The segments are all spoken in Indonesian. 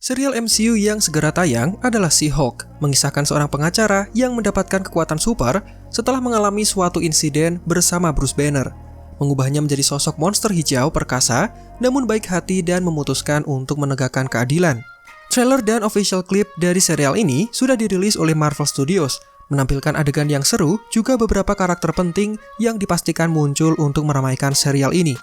Serial MCU yang segera tayang adalah She-Hulk, mengisahkan seorang pengacara yang mendapatkan kekuatan super setelah mengalami suatu insiden bersama Bruce Banner, mengubahnya menjadi sosok monster hijau perkasa, namun baik hati dan memutuskan untuk menegakkan keadilan. Trailer dan official clip dari serial ini sudah dirilis oleh Marvel Studios, menampilkan adegan yang seru, juga beberapa karakter penting yang dipastikan muncul untuk meramaikan serial ini.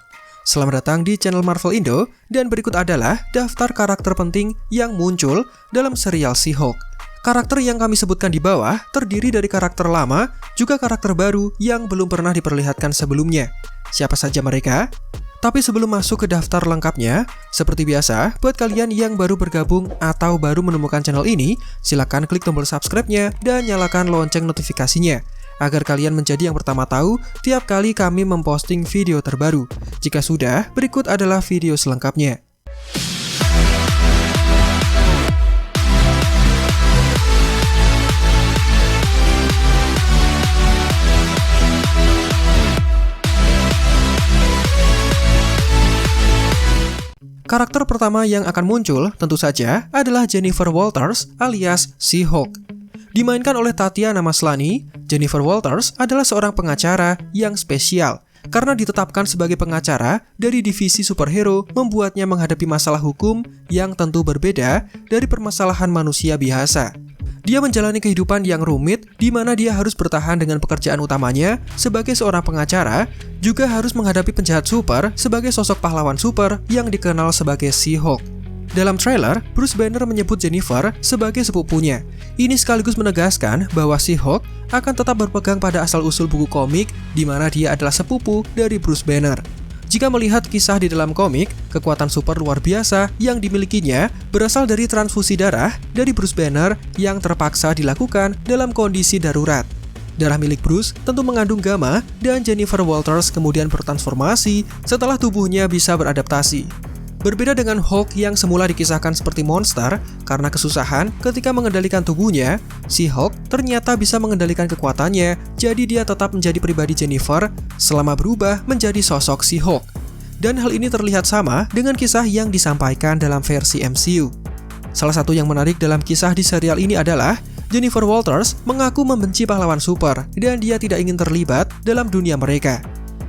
Selamat datang di channel Marvel Indo, dan berikut adalah daftar karakter penting yang muncul dalam serial She-Hulk. Karakter yang kami sebutkan di bawah terdiri dari karakter lama, juga karakter baru yang belum pernah diperlihatkan sebelumnya. Siapa saja mereka? Tapi sebelum masuk ke daftar lengkapnya, seperti biasa, buat kalian yang baru bergabung atau baru menemukan channel ini, silakan klik tombol subscribe-nya dan nyalakan lonceng notifikasinya, agar kalian menjadi yang pertama tahu tiap kali kami memposting video terbaru. Jika sudah, berikut adalah video selengkapnya. Karakter pertama yang akan muncul tentu saja adalah Jennifer Walters alias She-Hulk. Dimainkan oleh Tatiana Maslany, Jennifer Walters adalah seorang pengacara yang spesial karena ditetapkan sebagai pengacara dari divisi superhero, membuatnya menghadapi masalah hukum yang tentu berbeda dari permasalahan manusia biasa. Dia menjalani kehidupan yang rumit di mana dia harus bertahan dengan pekerjaan utamanya sebagai seorang pengacara, juga harus menghadapi penjahat super sebagai sosok pahlawan super yang dikenal sebagai She-Hulk. Dalam trailer, Bruce Banner menyebut Jennifer sebagai sepupunya. Ini sekaligus menegaskan bahwa She-Hulk akan tetap berpegang pada asal-usul buku komik di mana dia adalah sepupu dari Bruce Banner. Jika melihat kisah di dalam komik, kekuatan super luar biasa yang dimilikinya berasal dari transfusi darah dari Bruce Banner yang terpaksa dilakukan dalam kondisi darurat. Darah milik Bruce tentu mengandung gamma, dan Jennifer Walters kemudian bertransformasi setelah tubuhnya bisa beradaptasi. Berbeda dengan Hulk yang semula dikisahkan seperti monster karena kesusahan ketika mengendalikan tubuhnya, She-Hulk ternyata bisa mengendalikan kekuatannya, jadi dia tetap menjadi pribadi Jennifer selama berubah menjadi sosok She-Hulk. Dan hal ini terlihat sama dengan kisah yang disampaikan dalam versi MCU. Salah satu yang menarik dalam kisah di serial ini adalah Jennifer Walters mengaku membenci pahlawan super dan dia tidak ingin terlibat dalam dunia mereka.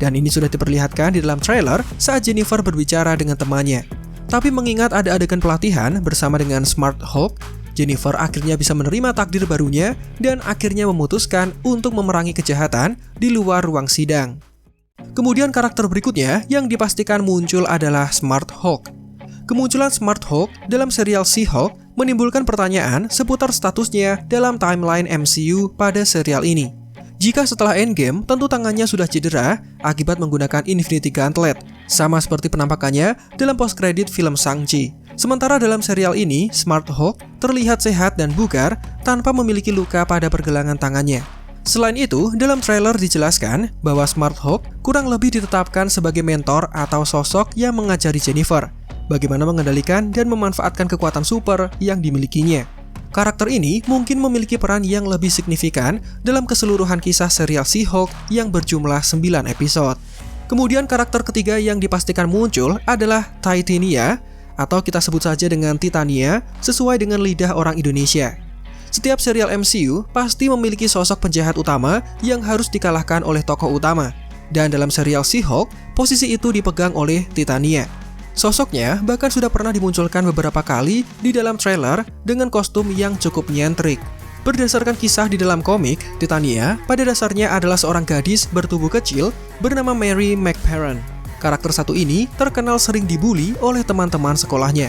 Dan ini sudah diperlihatkan di dalam trailer saat Jennifer berbicara dengan temannya. Tapi mengingat ada adegan pelatihan bersama dengan Smart Hulk, Jennifer akhirnya bisa menerima takdir barunya dan akhirnya memutuskan untuk memerangi kejahatan di luar ruang sidang. Kemudian karakter berikutnya yang dipastikan muncul adalah Smart Hulk. Kemunculan Smart Hulk dalam serial She-Hulk menimbulkan pertanyaan seputar statusnya dalam timeline MCU pada serial ini. Jika setelah Endgame, tentu tangannya sudah cedera akibat menggunakan Infinity Gauntlet, sama seperti penampakannya dalam post-credit film Shang-Chi. Sementara dalam serial ini, Smart Hulk terlihat sehat dan bugar tanpa memiliki luka pada pergelangan tangannya. Selain itu, dalam trailer dijelaskan bahwa Smart Hulk kurang lebih ditetapkan sebagai mentor atau sosok yang mengajari Jennifer bagaimana mengendalikan dan memanfaatkan kekuatan super yang dimilikinya. Karakter ini mungkin memiliki peran yang lebih signifikan dalam keseluruhan kisah serial She-Hulk yang berjumlah 9 episode. Kemudian karakter ketiga yang dipastikan muncul adalah Titania, atau kita sebut saja dengan Titania sesuai dengan lidah orang Indonesia. Setiap serial MCU pasti memiliki sosok penjahat utama yang harus dikalahkan oleh tokoh utama. Dan dalam serial She-Hulk, posisi itu dipegang oleh Titania. Sosoknya bahkan sudah pernah dimunculkan beberapa kali di dalam trailer dengan kostum yang cukup nyentrik. Berdasarkan kisah di dalam komik, Titania pada dasarnya adalah seorang gadis bertubuh kecil bernama Mary McParran. Karakter satu ini terkenal sering dibully oleh teman-teman sekolahnya.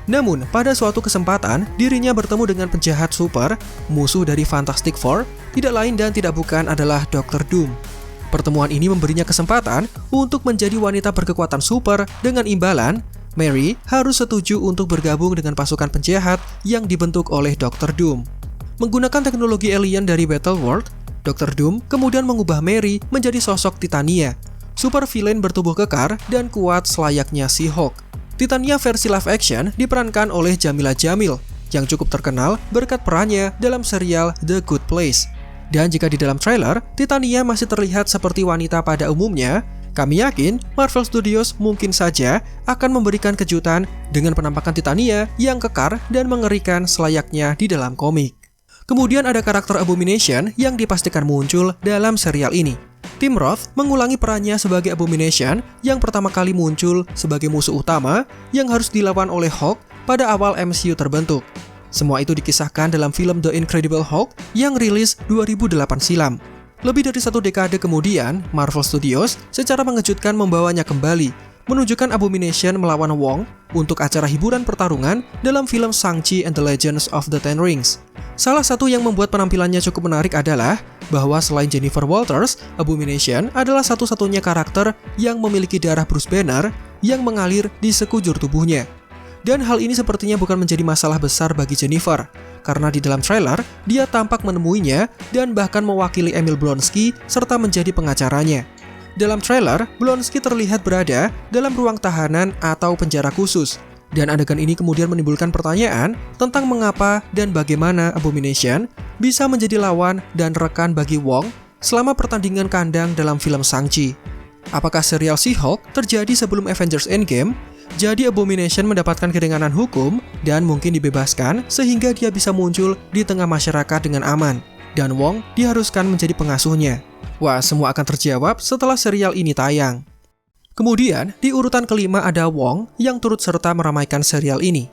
Namun, pada suatu kesempatan, dirinya bertemu dengan penjahat super, musuh dari Fantastic Four, tidak lain dan tidak bukan adalah Dr. Doom. Pertemuan ini memberinya kesempatan untuk menjadi wanita berkekuatan super. Dengan imbalan, Mary harus setuju untuk bergabung dengan pasukan penjahat yang dibentuk oleh Dr. Doom. Menggunakan teknologi alien dari Battleworld, Dr. Doom kemudian mengubah Mary menjadi sosok Titania, super villain bertubuh kekar dan kuat selayaknya She-Hulk. Titania versi live action diperankan oleh Jamila Jamil yang cukup terkenal berkat perannya dalam serial The Good Place. Dan jika di dalam trailer, Titania masih terlihat seperti wanita pada umumnya, Kami yakin Marvel Studios mungkin saja akan memberikan kejutan dengan penampakan Titania yang kekar dan mengerikan selayaknya di dalam komik. Kemudian ada karakter Abomination yang dipastikan muncul dalam serial ini. Tim Roth mengulangi perannya sebagai Abomination yang pertama kali muncul sebagai musuh utama yang harus dilawan oleh Hulk pada awal MCU terbentuk. Semua itu dikisahkan dalam film The Incredible Hulk yang rilis 2008 silam. Lebih dari 1 dekade kemudian, Marvel Studios secara mengejutkan membawanya kembali, menunjukkan Abomination melawan Wong untuk acara hiburan pertarungan dalam film Shang-Chi and the Legends of the Ten Rings. Salah satu yang membuat penampilannya cukup menarik adalah bahwa selain Jennifer Walters, Abomination adalah satu-satunya karakter yang memiliki darah Bruce Banner yang mengalir di sekujur tubuhnya. Dan hal ini sepertinya bukan menjadi masalah besar bagi Jennifer, karena di dalam trailer, dia tampak menemuinya dan bahkan mewakili Emil Blonsky serta menjadi pengacaranya. Dalam trailer, Blonsky terlihat berada dalam ruang tahanan atau penjara khusus, dan adegan ini kemudian menimbulkan pertanyaan tentang mengapa dan bagaimana Abomination bisa menjadi lawan dan rekan bagi Wong selama pertandingan kandang dalam film Shang-Chi. Apakah serial She-Hulk terjadi sebelum Avengers Endgame? Jadi Abomination mendapatkan keringanan hukum dan mungkin dibebaskan sehingga dia bisa muncul di tengah masyarakat dengan aman, dan Wong diharuskan menjadi pengasuhnya. Wah, semua akan terjawab setelah serial ini tayang. Kemudian, di urutan kelima ada Wong yang turut serta meramaikan serial ini.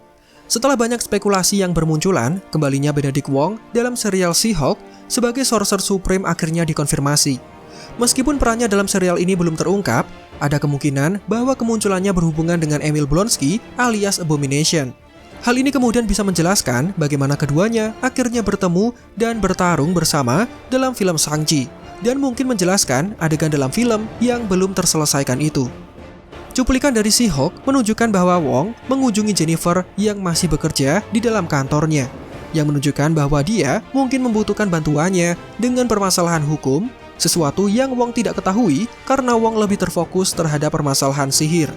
Setelah banyak spekulasi yang bermunculan, kembalinya Benedict Wong dalam serial She-Hulk sebagai Sorcerer Supreme akhirnya dikonfirmasi. Meskipun perannya dalam serial ini belum terungkap, ada kemungkinan bahwa kemunculannya berhubungan dengan Emil Blonsky alias Abomination. Hal ini kemudian bisa menjelaskan bagaimana keduanya akhirnya bertemu dan bertarung bersama dalam film Shang-Chi, dan mungkin menjelaskan adegan dalam film yang belum terselesaikan itu. Cuplikan dari She-Hulk menunjukkan bahwa Wong mengunjungi Jennifer yang masih bekerja di dalam kantornya, yang menunjukkan bahwa dia mungkin membutuhkan bantuannya dengan permasalahan hukum, sesuatu yang Wong tidak ketahui karena Wong lebih terfokus terhadap permasalahan sihir.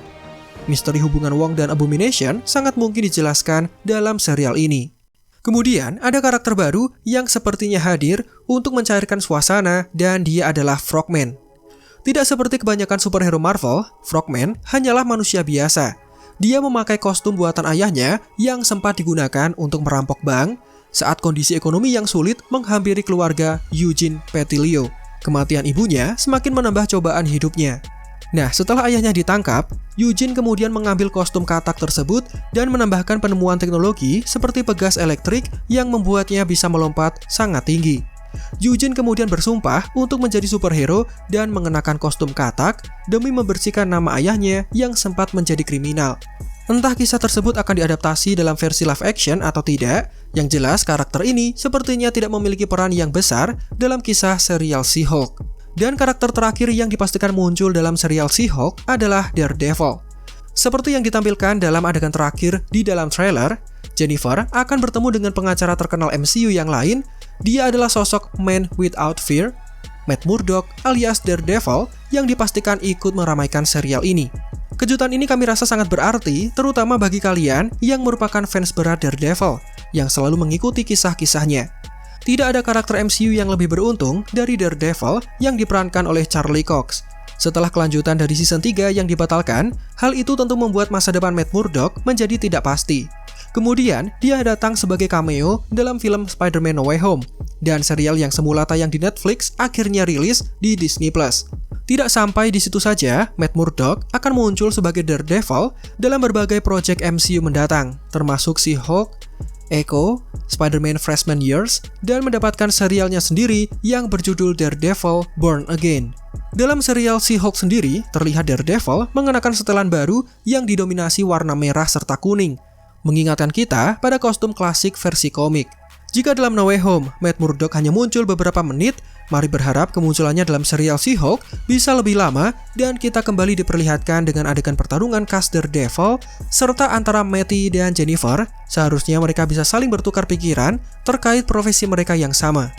Misteri hubungan Wong dan Abomination sangat mungkin dijelaskan dalam serial ini. Kemudian ada karakter baru yang sepertinya hadir untuk mencairkan suasana, dan dia adalah Frogman. Tidak seperti kebanyakan superhero Marvel, Frogman hanyalah manusia biasa. Dia memakai kostum buatan ayahnya yang sempat digunakan untuk merampok bank saat kondisi ekonomi yang sulit menghampiri keluarga Eugene Petilio. Kematian ibunya semakin menambah cobaan hidupnya. Nah, setelah ayahnya ditangkap, Eugene kemudian mengambil kostum katak tersebut dan menambahkan penemuan teknologi seperti pegas elektrik yang membuatnya bisa melompat sangat tinggi. Eugene kemudian bersumpah untuk menjadi superhero dan mengenakan kostum katak demi membersihkan nama ayahnya yang sempat menjadi kriminal. Entah kisah tersebut akan diadaptasi dalam versi live action atau tidak, yang jelas karakter ini sepertinya tidak memiliki peran yang besar dalam kisah serial She-Hulk. Dan karakter terakhir yang dipastikan muncul dalam serial She-Hulk adalah Daredevil. Seperti yang ditampilkan dalam adegan terakhir di dalam trailer, Jennifer akan bertemu dengan pengacara terkenal MCU yang lain. Dia adalah sosok Man Without Fear, Matt Murdock alias Daredevil, yang dipastikan ikut meramaikan serial ini. Kejutan ini kami rasa sangat berarti, terutama bagi kalian yang merupakan fans berat Daredevil, yang selalu mengikuti kisah-kisahnya. Tidak ada karakter MCU yang lebih beruntung dari Daredevil yang diperankan oleh Charlie Cox. Setelah kelanjutan dari season 3 yang dibatalkan, hal itu tentu membuat masa depan Matt Murdock menjadi tidak pasti. Kemudian, dia datang sebagai cameo dalam film Spider-Man No Way Home, dan serial yang semula tayang di Netflix akhirnya rilis di Disney+. Tidak sampai di situ saja, Matt Murdock akan muncul sebagai Daredevil dalam berbagai proyek MCU mendatang, termasuk She-Hulk, Echo, Spider-Man Freshman Years, dan mendapatkan serialnya sendiri yang berjudul Daredevil Born Again. Dalam serial She-Hulk sendiri, terlihat Daredevil mengenakan setelan baru yang didominasi warna merah serta kuning, mengingatkan kita pada kostum klasik versi komik. Jika dalam No Way Home, Matt Murdock hanya muncul beberapa menit, mari berharap kemunculannya dalam serial She-Hulk bisa lebih lama dan kita kembali diperlihatkan dengan adegan pertarungan cast Daredevil serta antara Matty dan Jennifer. Seharusnya mereka bisa saling bertukar pikiran terkait profesi mereka yang sama.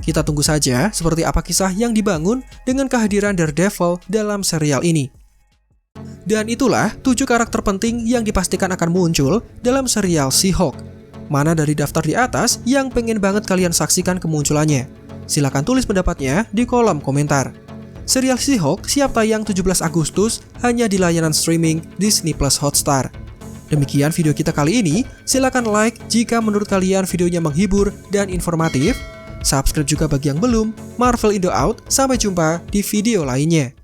Kita tunggu saja seperti apa kisah yang dibangun dengan kehadiran Daredevil dalam serial ini. Dan itulah 7 karakter penting yang dipastikan akan muncul dalam serial She-Hulk. Mana dari daftar di atas yang pengen banget kalian saksikan kemunculannya? Silahkan tulis pendapatnya di kolom komentar. Serial She-Hulk siap tayang 17 Agustus hanya di layanan streaming Disney Plus Hotstar. Demikian video kita kali ini, silakan like jika menurut kalian videonya menghibur dan informatif. Subscribe juga bagi yang belum. Marvel Indo out, sampai jumpa di video lainnya.